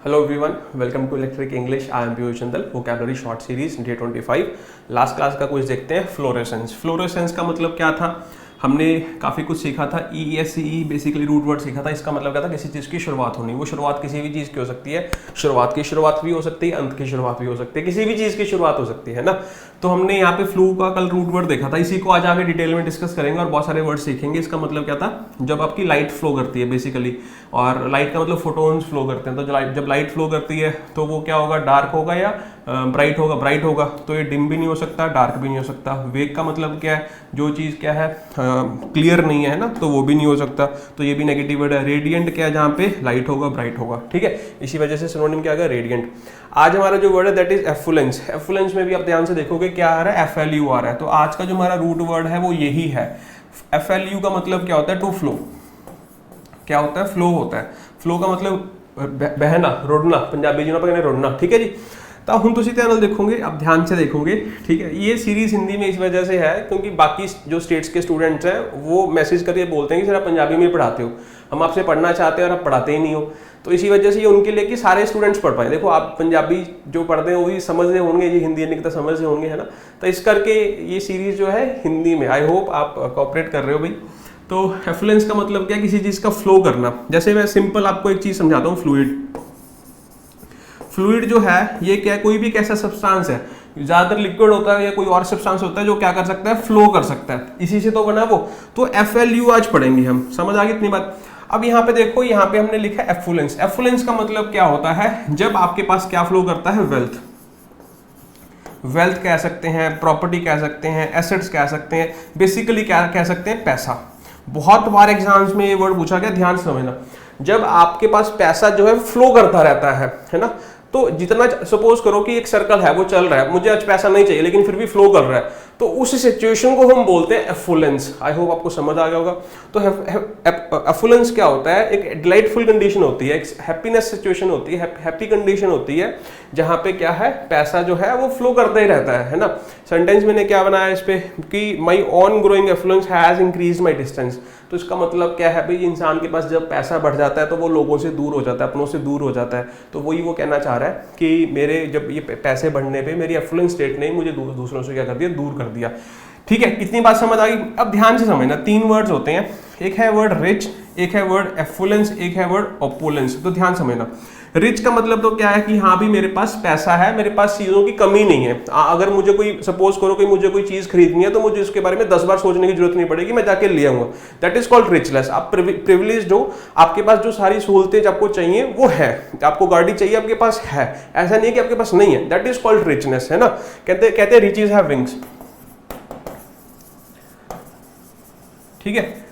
Hello everyone, welcome to Electric English. I am Piyush Chandal. Vocabulary short series day 25. Last class का कुछ देखते हैं. Fluorescence. Fluorescence का मतलब क्या था? हमने काफ़ी कुछ सीखा था. ESCE बेसिकली रूट वर्ड सीखा था. इसका मतलब क्या था? किसी चीज़ की शुरुआत होनी. वो शुरुआत किसी भी चीज़ की हो सकती है. शुरुआत की शुरुआत भी हो सकती है, अंत की शुरुआत भी हो सकती है, किसी भी चीज़ की शुरुआत हो सकती है ना. तो हमने यहाँ पे फ्लू का कल रूट वर्ड देखा था. इसी को आज आगे डिटेल में डिस्कस करेंगे और बहुत सारे वर्ड सीखेंगे. इसका मतलब क्या था? जब आपकी लाइट फ्लो करती है बेसिकली, और लाइट का मतलब फोटोन्स फ्लो करते हैं. तो जब लाइट फ्लो करती है तो वो क्या होगा? डार्क होगा या ब्राइट होगा? ब्राइट होगा. तो ये डिम भी नहीं हो सकता, डार्क भी नहीं हो सकता. वेग का मतलब क्या है? जो चीज़ क्या है, क्लियर नहीं है ना, तो वो भी नहीं हो सकता. तो ये भी नेगेटिव वर्ड है. रेडियंट क्या है? जहाँ पे लाइट होगा, ब्राइट होगा. ठीक है, इसी वजह से सिनोनिम क्या है? रेडियंट. आज हमारा जो वर्ड है दैट इज एफ्लुएंस. एफ्लुएंस में भी आप ध्यान से देखोगे क्या आ रहा है? FLU आ रहा है. तो आज का जो हमारा रूट वर्ड है वो यही है. FLU का मतलब क्या होता है? To flow. क्या होता है? फ्लो होता है. फ्लो का मतलब बहना, रुड़ना. पंजाबी जी ने रुड़ना. ठीक है जी. तो हम तुसी चैनल देखोगे, आप ध्यान से देखोगे. ठीक है, ये सीरीज हिंदी में इस वजह से है क्योंकि बाकी जो स्टेट्स के स्टूडेंट्स हैं वो मैसेज करके बोलते हैं कि सर आप पंजाबी में पढ़ाते हो, हम आपसे पढ़ना चाहते हैं और आप पढ़ाते ही नहीं हो. तो इसी वजह से ये उनके लिए कि सारे स्टूडेंट्स पढ़ पाए. देखो, आप पंजाबी जो पढ़ते हैं वो भी समझ रहे होंगे, ये हिंदी नहीं तो समझ रहे होंगे, है ना. तो इस करके ये सीरीज जो है हिंदी में. आई होप आप कोऑपरेट कर रहे हो भाई. तो एफ्लुएंस का मतलब क्या है? किसी चीज़ का फ्लो करना. जैसे मैं सिंपल आपको एक चीज़ समझाता हूँ. फ्लूइड. फ्लूइड जो है ये क्या है? कोई भी कैसा सब्सटेंस है, ज्यादातर लिक्विड होता है या कोई और सब्सटेंस होता है जो क्या कर सकता है? फ्लो कर सकता है. इसी से तो बना वो. तो FLU आज पढ़ेंगे हम. समझ आ गई इतनी बात? अब यहाँ पे देखो, यहाँ पे हमने लिखा है एफ्लुएंस. एफ्लुएंस का मतलब क्या होता है? जब आपके पास क्या फ्लो करता है? वेल्थ. वेल्थ कह सकते हैं, प्रॉपर्टी कह सकते हैं, एसेट्स कह सकते हैं, बेसिकली क्या कह सकते हैं? पैसा. बहुत बार एग्जाम्स में ये वर्ड पूछा गया, ध्यान से समझना. जब आपके पास पैसा जो है फ्लो करता रहता है ना, तो जितना, सपोज करो कि एक सर्कल है वो चल रहा है, मुझे आज पैसा नहीं चाहिए लेकिन फिर भी फ्लो कर रहा है, तो उस सिचुएशन को हम बोलते हैं एफ्लुएंस. आई होप आपको समझ आ गया होगा. तो एफ्लुएंस क्या होता है? एक डिलाइटफुल कंडीशन होती है, एक हैप्पीनेस सिचुएशन होती है, हैप्पी कंडीशन होती है, जहां पे क्या है? पैसा जो है वो फ्लो करता ही रहता है ना. सेंटेंस मैंने क्या बनाया इस पे कि my own growing affluence has increase my distance. तो इसका मतलब क्या है भाई? इंसान के पास जब पैसा बढ़ जाता है तो वो लोगों से दूर हो जाता है, अपनों से दूर हो जाता है. तो वही वो कहना चाह रहा है कि मेरे जब ये पैसे बढ़ने पे मेरी एफ्लुएंस स्टेट ने मुझे दूसरों से क्या कर दिया? दूर कर दिया. ठीक है, कितनी बात समझ आ गई? अब ध्यान से समझना. 3 वर्ड्स होते हैं. एक है वर्ड रिच, एक है वर्ड एफ्लुएंस, एक है वर्ड ऑपुलेंस. तो ध्यान समझना. रिच का मतलब तो क्या है कि हाँ भी मेरे पास पैसा है, मेरे पास चीज़ों की कमी नहीं है. अगर मुझे कोई, सपोज करो कि मुझे कोई चीज़ खरीदनी है तो मुझे उसके बारे में 10 बार सोचने की जरूरत नहीं पड़ेगी, मैं जाके ले आऊंगा. That is called richness. आप प्रिविलेज्ड हो, आपके पास जो सारी सहूलतें आपको चाहिए वो है. आपको गाड़ी चाहिए, आपके पास है. ऐसा नहीं है कि आपके पास नहीं है. दैट इज कॉल्ड रिचनेस, है ना. कहते रिचेस हैव विंग्स. ठीक है,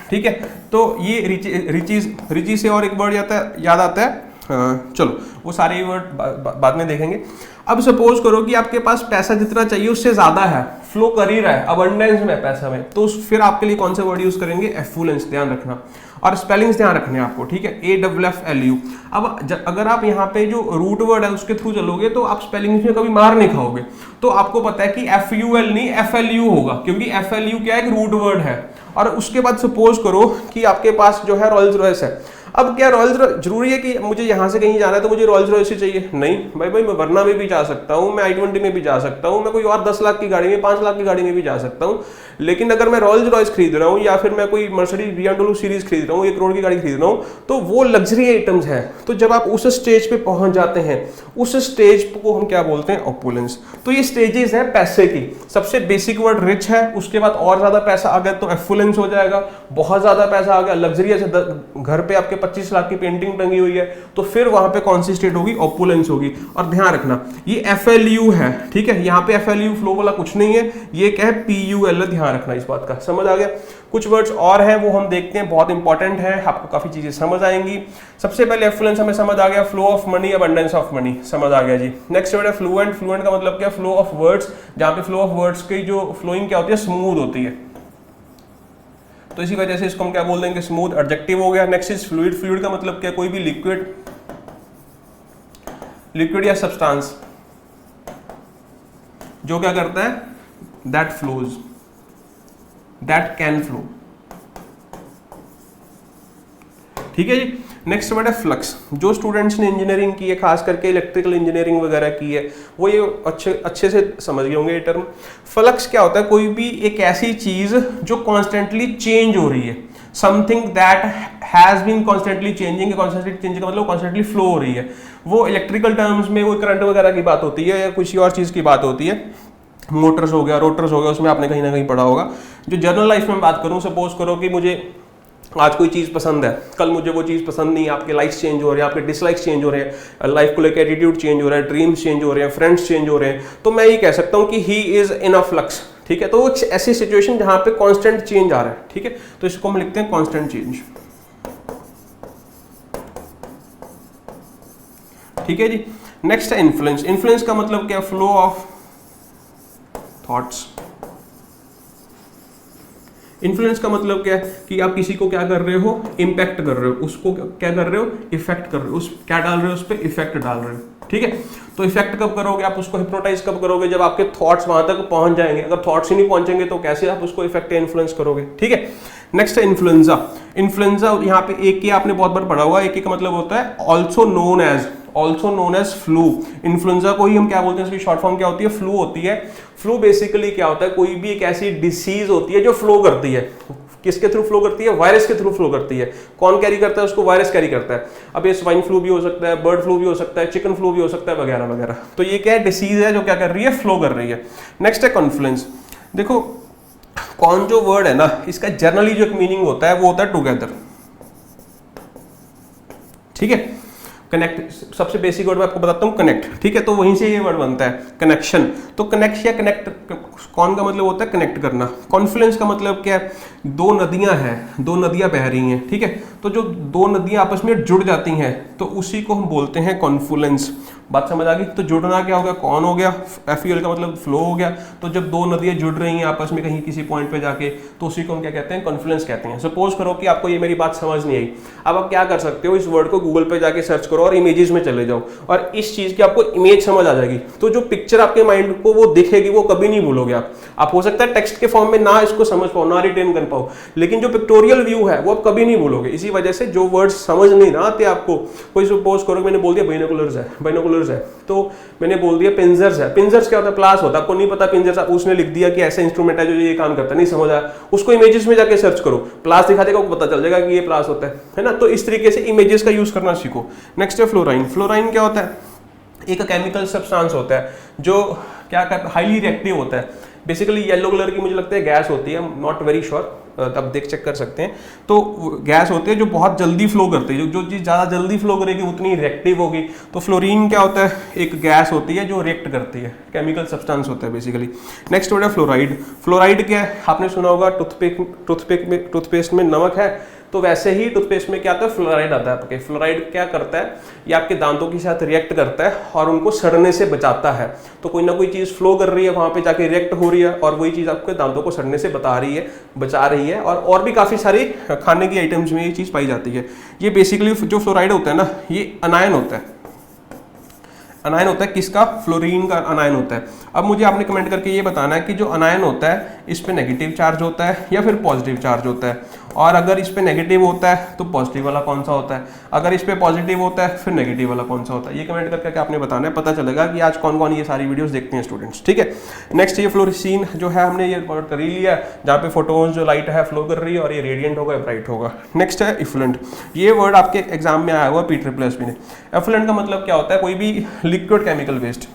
ठीक है. तो ये रिची से और एक वर्ड याद आता है. चलो वो सारे वर्ड बाद में देखेंगे. अब सपोज करो कि आपके पास पैसा जितना चाहिए उससे ज्यादा है, फ्लो कर ही रहा है, अबंडेंस में पैसा में, तो फिर आपके लिए कौन सा वर्ड यूज करेंगे? एफ्लुएंस. ध्यान रखना और स्पेलिंग्स ध्यान रखने आपको. ठीक है, AFFLU. अब अगर आप यहाँ पे जो रूट वर्ड है उसके थ्रू चलोगे तो आप स्पेलिंग्स में कभी मार नहीं खाओगे. तो आपको पता है कि FUL नहीं FLU होगा, क्योंकि FLU क्या है? एक रूट वर्ड है. और उसके बाद सपोज करो कि आपके पास जो है रॉयल्स रॉयस है. अब क्या रॉयल्स जरूरी है कि मुझे यहाँ से कहीं जाना है तो मुझे रॉयल्स रॉयस ही चाहिए? नहीं भाई, मैं वरना में भी जा सकता हूँ, मैं I-20 में भी जा सकता हूँ, मैं कोई और 10 लाख की गाड़ी में, 5 लाख की गाड़ी में भी जा सकता हूँ. लेकिन अगर मैं रॉयल्स रॉयस खरीद रहा हूँ या फिर मैं कोई मर्सिडीज BMW सीरीज खरीद रहा हूँ, 1 करोड़ की गाड़ी खरीद रहा हूँ, तो वो लग्जरी आइटम्स है. तो जब आप उस स्टेज पे पहुंच जाते हैं, उस स्टेज को हम क्या बोलते हैं? ऑपुलेंस. तो ये स्टेजेस हैं पैसे की. सबसे बेसिक वर्ड रिच है, उसके बाद और ज्यादा पैसा आ गया तो एफ्लुएंस हो जाएगा. बहुत ज्यादा पैसा आ गया, लग्जरी, घर पे आपके 25 लाख की पेंटिंग टंगी हुई है, तो फिर वहां पे कौन सी स्टेट होगी? ऑपुलेंस होगी. और ध्यान रखना ये FLU है. ठीक है, यहाँ पे FLU फ्लो वाला कुछ नहीं है, ये क्या है? PUL. ध्यान रखना इस बात का. समझ आ गया? कुछ वर्ड्स और हैं वो हम देखते हैं, बहुत इंपॉर्टेंट है, आपको काफी चीजें समझ आएंगी. सबसे पहले एफ्लुएंस हमें समझ आ गया. Flow of money, abundance of money, समझ आ गया जी. नेक्स्ट वर्ड है फ्लुएंट. फ्लुएंट का मतलब क्या? Flow of words. जहां पे फ्लो ऑफ वर्ड्स की जो फ्लोइंग क्या होती है? स्मूथ होती है. तो इसी वजह से इसको हम क्या बोल देंगे? स्मूथ. एडजेक्टिव हो गया. Next is fluid. फ्लूइड का मतलब क्या? कोई भी लिक्विड या सब्सटेंस जो क्या करता है? That flows, that can flow. ठीक है जी. नेक्स्ट वर्ड है फ्लक्स। जो स्टूडेंट्स ने इंजीनियरिंग की है, खास करके इलेक्ट्रिकल इंजीनियरिंग वगैरह की है, वो ये अच्छे से समझ गए होंगे ये टर्म। फ्लक्स क्या होता है? कोई भी एक ऐसी चीज जो कॉन्स्टेंटली चेंज हो रही है, something that has been constantly changing. Constantly changing का मतलब कॉन्स्टेंटली फ्लो हो रही है। वो इलेक्ट्रिकल टर्म्स में वो करंट वगैरह की बात होती है या किसी और चीज की बात होती है। मोटर्स हो गया, रोटर्स हो गया, उसमें आपने कहीं ना कहीं पढ़ा होगा। जो जनरल लाइफ में बात करूं, सपोज करो कि मुझे आज कोई चीज़ पसंद है, कल मुझे वो चीज़ पसंद नहीं है, आपके लाइक्स चेंज हो रहे हैं, आपके डिसलाइक्स चेंज हो रहे हैं, लाइफ को लेकर एटीट्यूड चेंज हो रहा है, ड्रीम्स चेंज हो रहे हैं, फ्रेंड्स चेंज हो रहे हैं, तो मैं ये कह सकता हूँ कि he is in a flux. ठीक है, तो एक ऐसी सिचुएशन जहां पे कांस्टेंट चेंज आ रहा है। ठीक है, तो इसको हम लिखते हैं कांस्टेंट चेंज। ठीक है जी। नेक्स्ट है इन्फ्लुएंस। इन्फ्लुएंस का मतलब क्या? Flow of thoughts. इन्फ्लुएंस का मतलब क्या है कि आप किसी को क्या कर रहे हो? इंपैक्ट कर रहे हो, उसको क्या कर रहे हो? इफेक्ट कर रहे हो, उस क्या डाल रहे हो? उस पर इफेक्ट डाल रहे हो। ठीक है, तो इफेक्ट कब करोगे आप? उसको हिप्नोटाइज कब करोगे? जब आपके थॉट्स वहां तक पहुंच जाएंगे। अगर थॉट्स ही नहीं पहुंचेंगे तो कैसे आप उसको इफेक्ट या इन्फ्लुएंस करोगे? ठीक है। नेक्स्ट है इन्फ्लुएंजा। इन्फ्लुएंजा यहाँ पे एक ही आपने बहुत बार पढ़ा हुआ। एक ही का मतलब होता है also known as flu. Influenza को ही हम क्या बोलते हैं? इसकी शॉर्ट फॉर्म क्या होती है? फ्लू होती है। फ्लू बेसिकली क्या होता है? कोई भी एक ऐसी डिसीज होती है जो फ्लो करती है। किसके थ्रू फ्लो करती है? वायरस के थ्रू फ्लो करती है। कौन कैरी करता है उसको? वायरस कैरी करता है। अब ये स्वाइन फ्लू भी हो सकता है, बर्ड फ्लू भी हो सकता है, चिकन फ्लू भी हो सकता है, वगैरह वगैरह। तो ये क्या है? डिसीज है जो क्या कर रही है? फ्लो कर रही है। नेक्स्ट है कॉन्फ्लुएंस। देखो, कौन जो वर्ड है ना, इसका जनरली जो एक मीनिंग होता है वो होता है टुगेदर। ठीक है, कनेक्ट सबसे बेसिक वर्ड मैं आपको बताता हूँ, कनेक्ट। ठीक है, तो वहीं से ये वर्ड बनता है कनेक्शन। तो कनेक्ट या कनेक्ट, कौन का मतलब होता है? कनेक्ट करना। कॉन्फ्लुएंस का मतलब क्या है? दो नदियां हैं, दो नदियां बह रही हैं। ठीक है, तो जो दो नदियां आपस में जुड़ जाती हैं तो उसी को हम बोलते हैं कॉन्फ्लुएंस। बात समझ आ गई? तो जुड़ना क्या हो गया? कौन हो गया? एफयूएल का मतलब फ्लो हो गया। तो जब दो नदियां जुड़ रही हैं आपस में कहीं किसी पॉइंट पे जाके, तो उसी को हम क्या कहते हैं? कॉन्फ्लुएंस कहते हैं। सपोज करो कि आपको ये मेरी बात समझ नहीं आई। अब आप क्या कर सकते हो? इस वर्ड को गूगल पे जाके सर्च करो और इमेजेस में चले जाओ और इस चीज की आपको इमेज समझ आ जाएगी। तो जो पिक्चर आपके माइंड को वो दिखेगी वो कभी नहीं भूलोगे आप हो सकता है टेक्स्ट के फॉर्म में ना इसको समझ पाओ, ना रिटेन कर पाओ, लेकिन जो पिक्टोरियल व्यू है वो आप कभी नहीं भूलोगे। इसी वजह से जो वर्ड्स समझ नहीं ना आते आपको, कोई सपोज करो मैंने बोल दिया बाइनोकुलर्स है, तो मैंने बोल दिया पिंजर्स है। पिंजर्स क्या होता है? प्लास होता है। आपको नहीं पता पिंजर्स, उसने लिख दिया कि ऐसा इंस्ट्रूमेंट है जो ये काम करता है, नहीं समझ आया, उसको इमेजेस में जाके सर्च करो, प्लास दिखा देगा, आपको पता चल जाएगा कि ये प्लास होता है ना। तो इस तरीके से इमेजेस का यूज करना सीखो। नेक्स्ट है फ्लोराइन। फ्लोराइन क्या होता है? एक केमिकल सब्सटेंस होता है जो क्या करता है? हाईली रिएक्टिव होता है। बेसिकली येलो कलर की मुझे लगता है गैस होती है, नॉट वेरी श्योर, अब देख चेक कर सकते हैं। तो गैस होती है जो बहुत जल्दी फ्लो करती है। जो चीज़ ज़्यादा जल्दी फ्लो करेगी उतनी रिएक्टिव होगी। तो फ्लोरीन क्या होता है? एक गैस होती है जो रिएक्ट करती है, केमिकल सब्सटेंस होता है बेसिकली। नेक्स्ट वर्ड है फ्लोराइड। फ्लोराइड क्या है? आपने सुना होगा टूथपेस्ट में नमक है, तो वैसे ही टूथपेस्ट में क्या आता है? फ्लोराइड आता है आपके। फ्लोराइड क्या करता है? ये आपके दांतों के साथ रिएक्ट करता है और उनको सड़ने से बचाता है। तो कोई ना कोई चीज़ फ्लो कर रही है, वहाँ पे जाके रिएक्ट हो रही है और वही चीज़ आपके दांतों को सड़ने से बचा रही है। और भी काफ़ी सारी खाने की आइटम्स में ये चीज़ पाई जाती है। ये बेसिकली जो फ्लोराइड होता है ना, ये अनायन होता है। अनायन होता है किसका? फ्लोरीन का अनायन होता है। अब मुझे आपने कमेंट करके ये बताना है कि जो अनायन होता है इस पे नेगेटिव चार्ज होता है या फिर पॉजिटिव चार्ज होता है, और अगर इस पे नेगेटिव होता है तो पॉजिटिव वाला कौन सा होता है, अगर इस पे पॉजिटिव होता है फिर नेगेटिव वाला कौन सा होता है। ये कमेंट करके आपने बताना है, पता चलेगा कि आज कौन कौन ये सारी वीडियोस देखते हैं स्टूडेंट्स। ठीक है, नेक्स्ट ये फ्लोरेसीन जो है हमने ये वर्ड कर ही लिया, जहाँ पे फोटोन्स जो लाइट है फ्लो कर रही है और ये रेडियंट होगा ब्राइट होगा। नेक्स्ट है इफ्लुएंट। ये वर्ड आपके एग्जाम में आया हुआ PSSB ने। एफ्लुएंट का मतलब क्या होता है? कोई भी liquid chemical waste,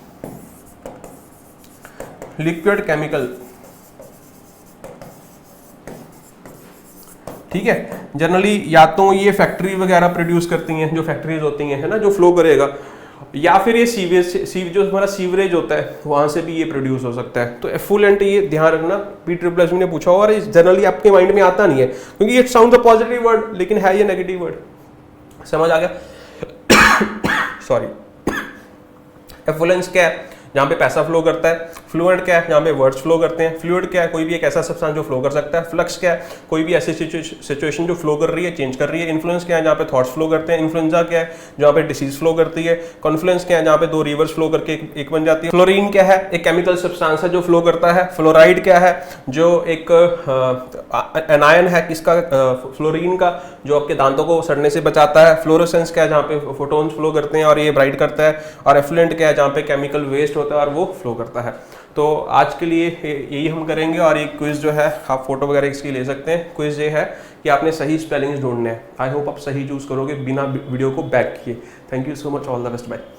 liquid chemical. ठीक है, जनरली या तो ये फैक्ट्री वगैरह प्रोड्यूस करती हैं, जो फैक्ट्रीज होती हैं, है ना, जो फ्लो करेगा, या फिर ये सीवेज जो हमारा सीवरेज होता है वहां से भी ये प्रोड्यूस हो सकता है। तो एफ्लुएंट ये ध्यान रखना, PSSB ने पूछा और जनरली आपके माइंड में आता नहीं है क्योंकि it sounds a positive word लेकिन है ये नेगेटिव वर्ड। समझ आ गया? सॉरी। एफ्लुएंस क्या है? जहाँ पे पैसा फ्लो करता है। फ्लुएंट क्या है, जहाँ पे वर्ड्स फ्लो करते हैं। फ्लूइड क्या है, कोई भी एक ऐसा सब्सटेंस जो फ्लो कर सकता है। फ्लक्स क्या है, कोई भी ऐसी सिचुएशन जो फ्लो कर रही है, चेंज कर रही है। इन्फ्लुएंस क्या है, जहाँ पे थॉट्स फ्लो करते हैं। इन्फ्लुएंजा क्या है, जहाँ पे डिसीज फ्लो करती है। कॉन्फ्लुएंस क्या है, जहाँ पे दो रिवर्स फ्लो करके एक बन जाती है। फ्लोरीन क्या है, एक केमिकल सब्सटेंस है जो फ्लो करता है। फ्लोराइड क्या है, जो एक एनायन है किसका, फ्लोरीन का, जो आपके दांतों को सड़ने से बचाता है। फ्लोरोसेंस क्या है, जहाँ पे फोटोन्स फ्लो करते हैं और ये ब्राइट करता है। और एफ्लुएंट क्या है, जहाँ पे केमिकल वेस्ट होता है और वो फ्लो करता है। तो आज के लिए यही हम करेंगे। और एक क्विज जो है आप फोटो वगैरह इसकी ले सकते हैं। क्विज ये है कि आपने सही स्पेलिंग्स ढूंढने हैं। आई होप आप सही चूज करोगे बिना वीडियो को बैक किए। Thank you so much, all the best, bye.